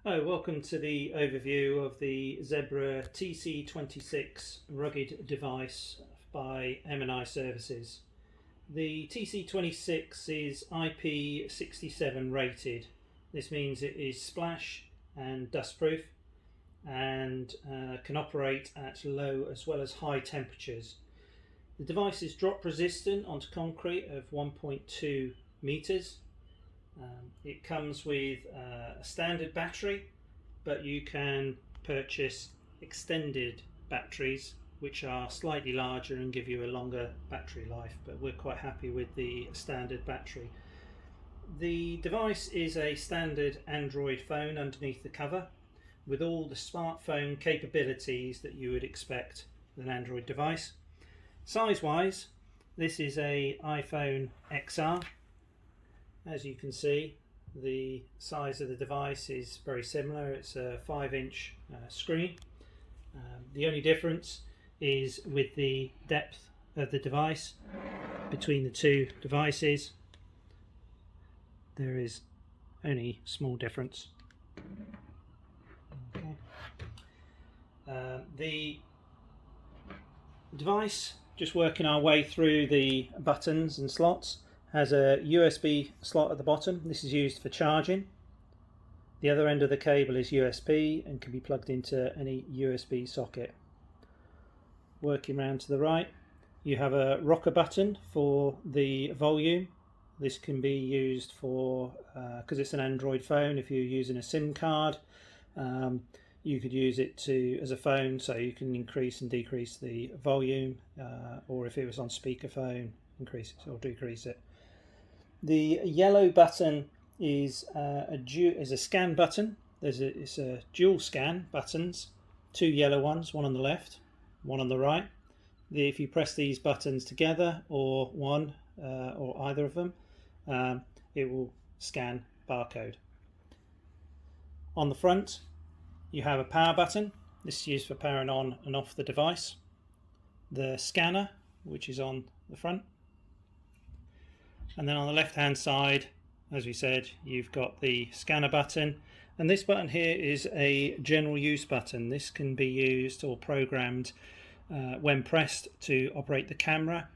Hello, welcome to the overview of the Zebra TC26 rugged device by MNIS Services. The TC26 is IP67 rated. This means it is splash and dustproof and can operate at low as well as high temperatures. The device is drop resistant onto concrete of 1.2 meters. It comes with a standard battery, but you can purchase extended batteries which are slightly larger and give you a longer battery life, but we're quite happy with the standard battery. The device is a standard Android phone underneath the cover with all the smartphone capabilities that you would expect with an Android device. Size wise, this is a iPhone XR. As you can see, the size of the device is very similar. It's a 5-inch screen. The only difference is with the depth of the device between the two devices. There is only a small difference. Okay. The device, just working our way through the buttons and slots, has a USB slot at the bottom. This is used for charging. The other end of the cable is USB and can be plugged into any USB socket. Working round to the right, you have a rocker button for the volume. This can be used for, because it's an Android phone, if you're using a SIM card, you could use it as a phone, so you can increase and decrease the volume, or if it was on speakerphone, increase it or decrease it. The yellow button is a scan button. It's a dual scan buttons, two yellow ones, one on the left, one on the right. If you press these buttons together, or one or either of them, it will scan barcode. On the front, you have a power button. This is used for powering on and off the device. The scanner, which is on the front. And then on the left hand side, as we said, you've got the scanner button, and this button here is a general use button. This can be used or programmed when pressed to operate the camera,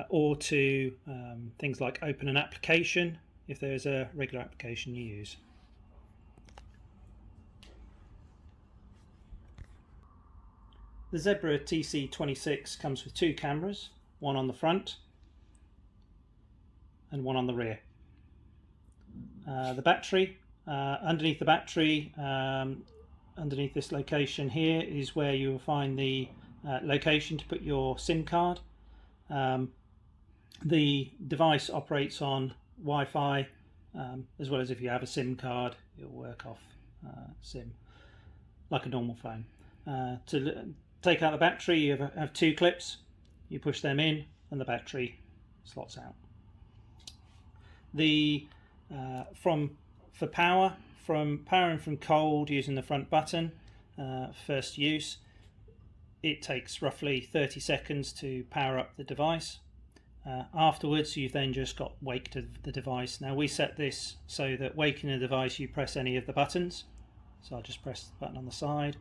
or to things like open an application if there's a regular application you use. The Zebra TC26 comes with two cameras, one on the front and one on the rear. The battery, underneath the battery, underneath this location here, is where you will find the location to put your SIM card. The device operates on Wi-Fi, as well as if you have a SIM card, it will work off SIM like a normal phone. To take out the battery, you have two clips. You push them in and the battery slots out. For power, from powering from cold using the front button, first use, it takes roughly 30 seconds to power up the device. Afterwards, you've then just got wake to the device. Now we set this so that waking the device, you press any of the buttons. So I'll just press the button on the side.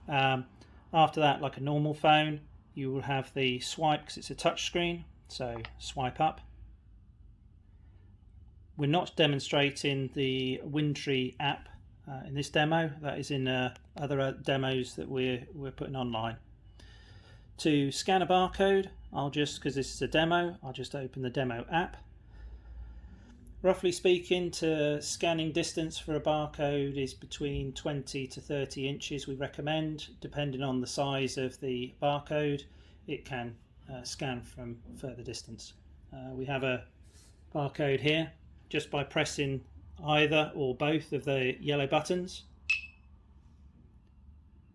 After that, like a normal phone, you will have the swipe because it's a touch screen. So swipe up. We're not demonstrating the Wintree app in this demo. That is in other demos that we're putting online. To scan a barcode, because this is a demo, I'll just open the demo app. Roughly speaking, to scanning distance for a barcode is between 20 to 30 inches we recommend. Depending on the size of the barcode, it can scan from further distance. We have a barcode here. Just by pressing either or both of the yellow buttons,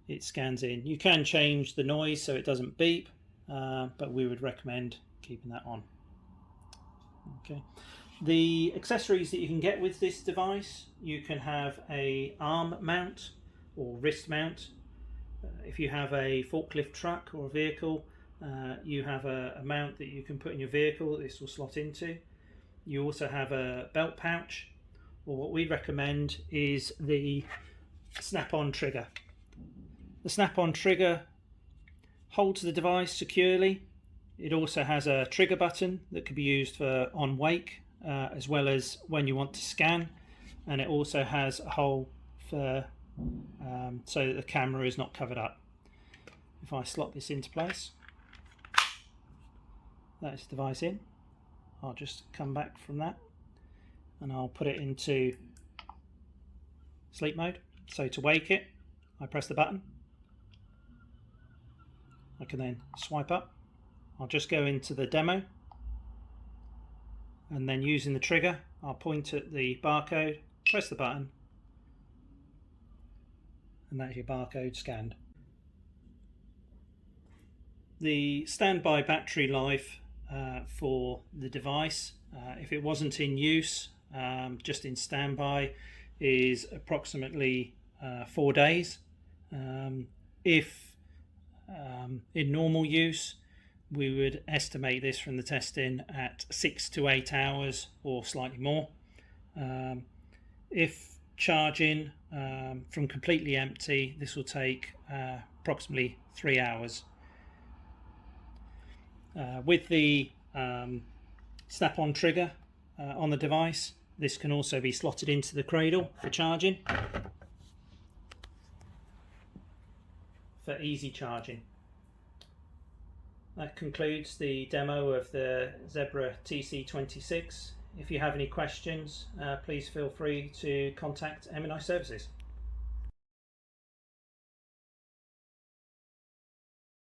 it scans in. You can change the noise so it doesn't beep, but we would recommend keeping that on. Okay. The accessories that you can get with this device, you can have an arm mount or wrist mount. If you have a forklift truck or a vehicle, you have a mount that you can put in your vehicle that this will slot into. You also have a belt pouch, or what we recommend is the snap-on trigger. The snap-on trigger holds the device securely. It also has a trigger button that can be used for on wake as well as when you want to scan, and it also has a hole for so that the camera is not covered up. If I slot this into place, that is the device in. I'll just come back from that and I'll put it into sleep mode. So to wake it, I press the button. I can then swipe up. I'll just go into the demo, and then using the trigger, I'll point at the barcode, press the button, and that's your barcode scanned. The standby battery life for the device, if it wasn't in use, just in standby, is approximately 4 days. If in normal use, we would estimate this from the testing at 6 to 8 hours or slightly more. If charging from completely empty, this will take approximately 3 hours. With the snap-on trigger on the device, this can also be slotted into the cradle for charging, for easy charging. That concludes the demo of the Zebra TC26. If you have any questions, please feel free to contact MNIS Services.